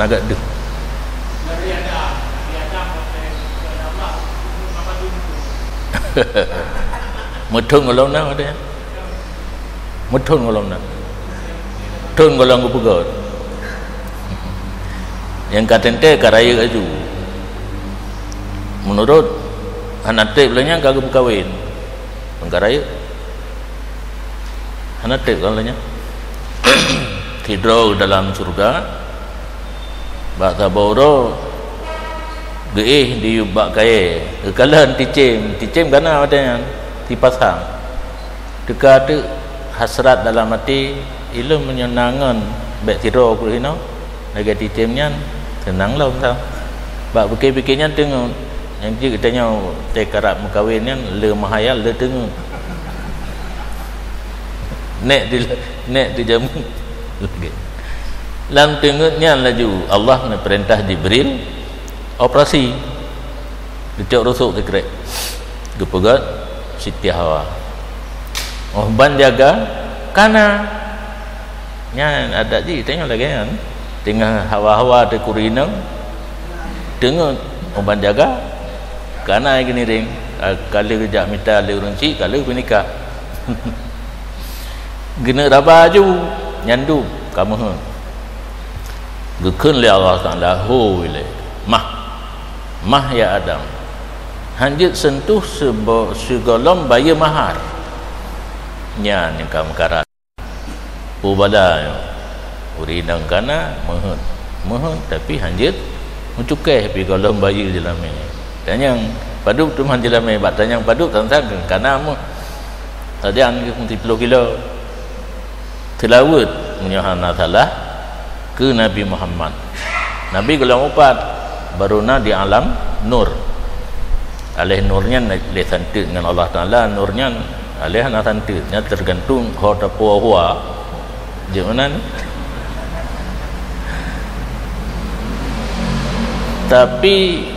agak deh methun golong na ada methun golong na thun golong ku pegot yang katente karaya aju menurut hanate belanya kagak berkawin pengkaraya hanate kalanya tidur dalam surga bak taboro geih di bak kaye kekalan ticim kana adanya dipasang dekat hasrat dalam hati ilmu menyenangan bak tidur ku hino lagi ticimnya tenanglah tau bak fikir-fikirnya tengok yang dia katanya tekarap mengkawinnya le mahayal le tengok nek di jamu lam tengoknya laju Allah nak perintah Jibril operasi dicok rusuk dikrek gepegat Siti Hawa ban jaga kana nya ada ji tengok lagi kan tengah hawa-hawa de kurinang tengok ban jaga kana gini ring kali kejak minta le runci kali menikah gena rabaju nyandu kamu gekun li Allah Taala hu ile mah ya Adam hanjit sentuh segolong bayar mahar nya yang kamu karat ubala urinang kana mohon tapi hanjit mencukai pi golong bayar jelame dan yang paduk tu man jelame bat yang paduk tentang kana mu tadian 30 kilo tilawat menyahana salah ke Nabi Muhammad Nabi kalau upat baruna di alam nur alih nurnya alih santik dengan Allah Ta'ala nurnya alih anak santiknya tergantung hoda puwa di mana tapi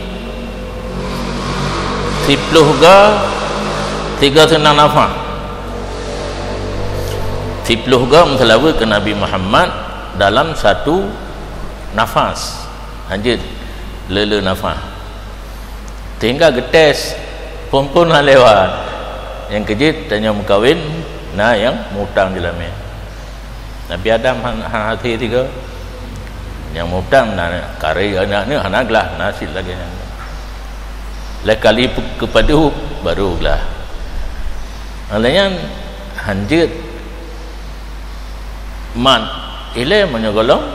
tipluh ga 3 senang nafas tipluh ga mengelawi ke Nabi Muhammad dalam satu nafas anjir lele nafas tinggal getes pun lewat yang kejit tanya mukawin nah yang mutang jelame Nabi Adam hati tiga yang mutang nah kari anaknya hanaglah nasil lagi lekali kepada barulah alanya hanjit man ile menyogolong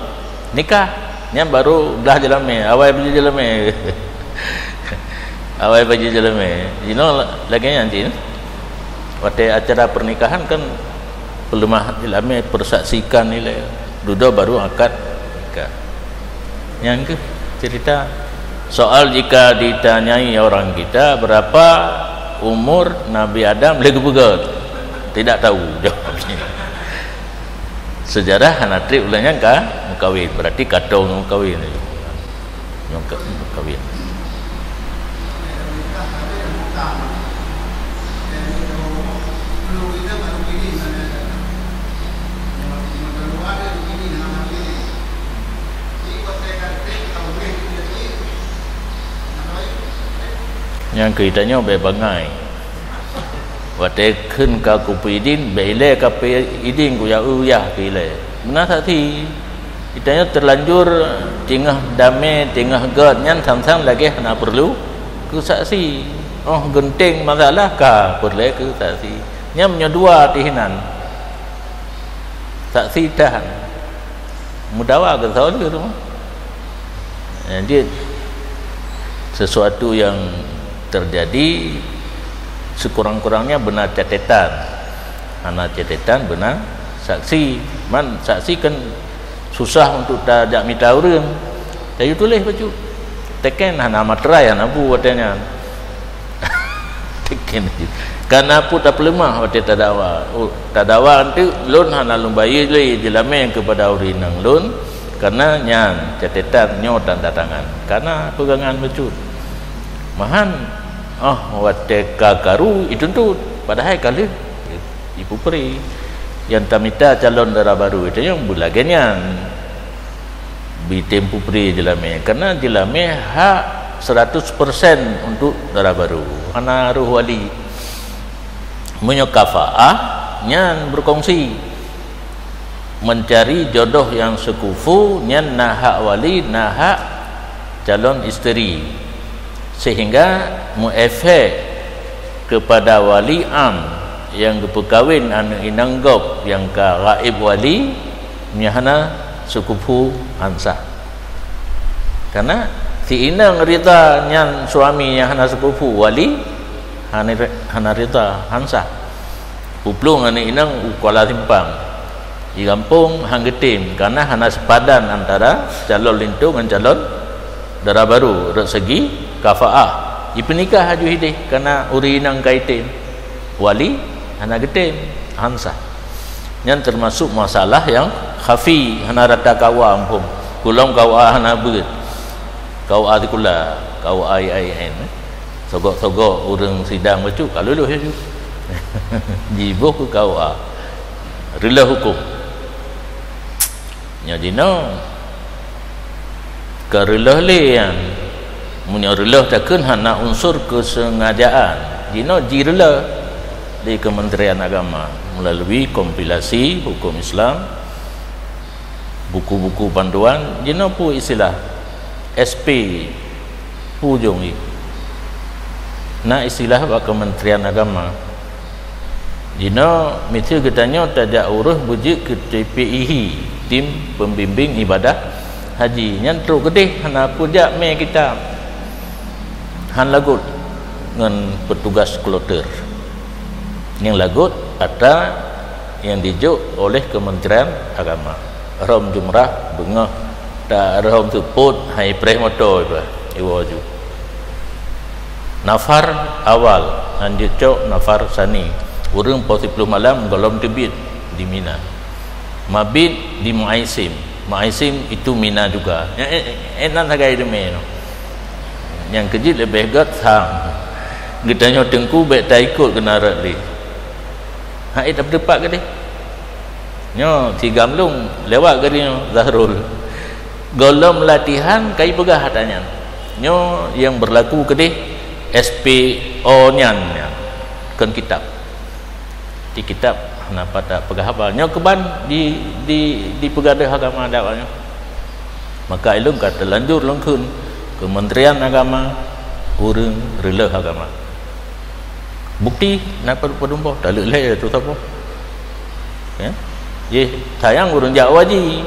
nikah yang baru dah jelame awal baju jelame awal baju jelame you know lagi nanti waktu acara pernikahan kan pelemah jelame persaksikan ile duda baru akad nikah yang ke cerita soal jika ditanyai orang kita berapa umur Nabi Adam lagi pegat tidak tahu jawabnya sejarah hanatri ulangnya mukawin berarti kadong mukawin mukawin yang kitanya bebangai wate khun ka kupidin bele ka idin ku ya uyah pile benar tadi kitanya terlanjur tengah damai tengah god nyan sang-sang lagi hana perlu ku saksi oh genting masalah ka perlu ku saksi nya menyedua tihinan saksi tahan mudawa ke tahun ke rumah jadi sesuatu yang terjadi sekurang-kurangnya benar catatan anak catatan benar saksi man saksi kan susah untuk tak minta orang saya tulis baju teken hana materai hana bu katanya teken karena pun tak lemah waktu tadawa nanti lun hana lumbayi le jelame kepada urinang lun karena nyan catatan nyo tanda tangan karena pegangan baju mahan waktu kagaru itu tu padahal kali ibu peri yang tamita calon darah baru itu yang bulagenyan bi tempoh pri jelame karena jelame hak 100% untuk darah baru hana ruh wali munyo kafaah nyan berkongsi mencari jodoh yang sekufu nyan nah hak wali nah hak calon isteri sehingga muefek kepada wali am yang berkahwin anu inanggop yang ka gaib wali nyahana sekufu ansah karena si inang rita nyan suami yang hana sekufu wali hana rita ansah puplung anu inang Kuala Simpang di kampung hanggetim karena hana sepadan antara calon lintung dan calon darah baru dari segi kafaah ipenikah haju hidih karena uri inang kaitin wali hana getim ansah yang termasuk masalah yang khafi hana rata kawa ampun kulong kawa hana beut kawa tikula kawa ai sogok-sogok urang sidang bacu kalau lu haju jibuh ke kawa rela hukum nya dino karela lian mun rela takun hana unsur kesengajaan dino jirela di Kementerian Agama melalui kompilasi hukum Islam buku-buku panduan jino pu istilah SP pujung na istilah wa Kementerian Agama jino mitu getanyo tajak urus bujuk ke TPIH tim pembimbing ibadah haji nyantru gedeh hana pujak me kita han lagut ngan petugas kloter yang lagut ada yang dijuk oleh Kementerian Agama rom jumrah bengah tak rom tuput hai preh moto iwaju nafar awal lanjut cok nafar sani urang pos 10 malam golom tebit di Mina mabit di Muaisim itu Mina juga enak sagai deme yang kejit lebih gat sang getanyo tengku bet tak ikut kena ratli hai tak berdepak ke dia nyo si gamlung lewat ke dia Zahrul golom latihan kai pegah hatanya nyo yang berlaku ke dia SPO nyan kan kitab di kitab kenapa tak pegah apa nyo keban di pegadah agama dakwanya maka ilung kata lanjur lengkun Kementerian Agama urang rela agama bukti nak pedumpo tak leleh tu apa ya ye sayang urang jak wajib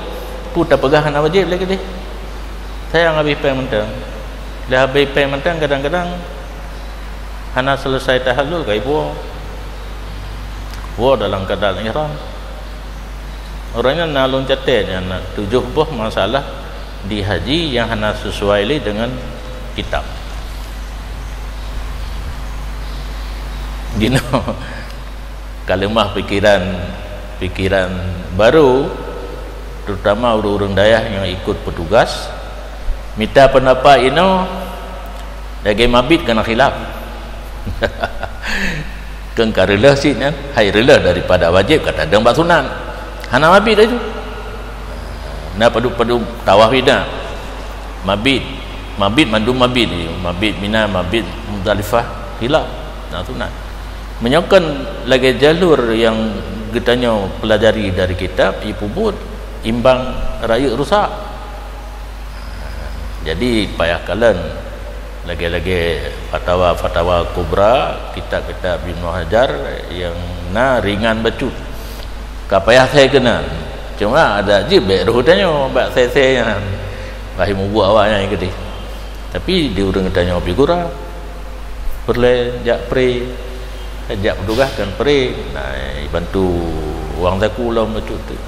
pu tak pegah nak wajib lagi deh sayang habis pay mentang dah habis pay mentang kadang-kadang hana selesai tahallul kai buah dalam keadaan ihram orangnya nalung catatnya nak tujuh buah masalah di haji yang hana sesuai dengan kitab dino kalimah pikiran baru terutama urang dayah yang ikut petugas minta pendapat ino daging mabit kena khilaf kan karela sih kan hai rela daripada wajib kata dang bak sunan hana mabit itu na padu tawaf ida mabit mandum mabit Mina mabit Muzdalifah khilaf na sunan menyokan lagi jalur yang getanya pelajari dari kitab ipubut imbang rakyat rusak jadi payah kalian lagi-lagi fatwa kubra kitab-kitab Ibnu Hajar yang na ringan becut kapayah saya kena cuma ada je baik ruhutanya baik saya bahi mubu awaknya yang gede tapi di urang tanya figura perle jak pre ajak petugas kan peri nah bantu wang zaku lah betul tu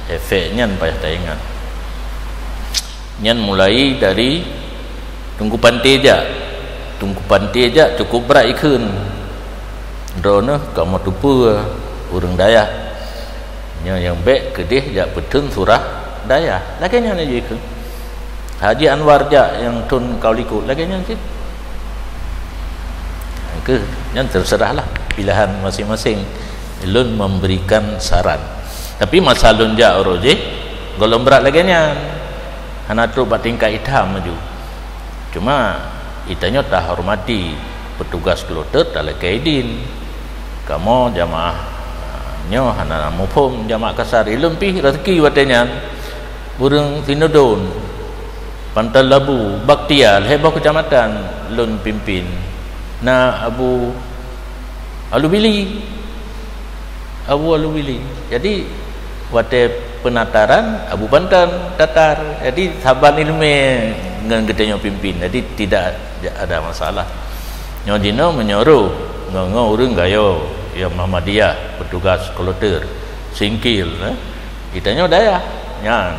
efeknya payah tak ingat nyan mulai dari tunggu pantai je cukup berat ikun drone kamu tupu urang dayah yang baik ke dia jak betun surah dayah lagi nya je ikun Haji Anwar jak yang tun kauliku lagi nya je ke yang terserahlah pilihan masing-masing ulun memberikan saran tapi masalun ja oroje golong berat lagi nya hana terus buat tingkat hitam maju. Cuma itanya tak hormati petugas kloter tak lekaidin. Kamu jamaah nyo hana mupum jamaah kasar ilum pi rezeki watenya burung sinodon Pantai Labu Baktial hebah kecamatan lun pimpin na Abu Alubili. Jadi wate penataran Abu Bantan Tatar. Jadi saban ilmu dengan gedenya pimpin. Jadi tidak ada masalah. Nyo dino menyuruh ngau urang gayo ya Muhammadiyah petugas kloter singkil itanya daya nyan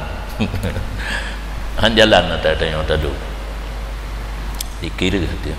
jalan ada yang tadu dikira dia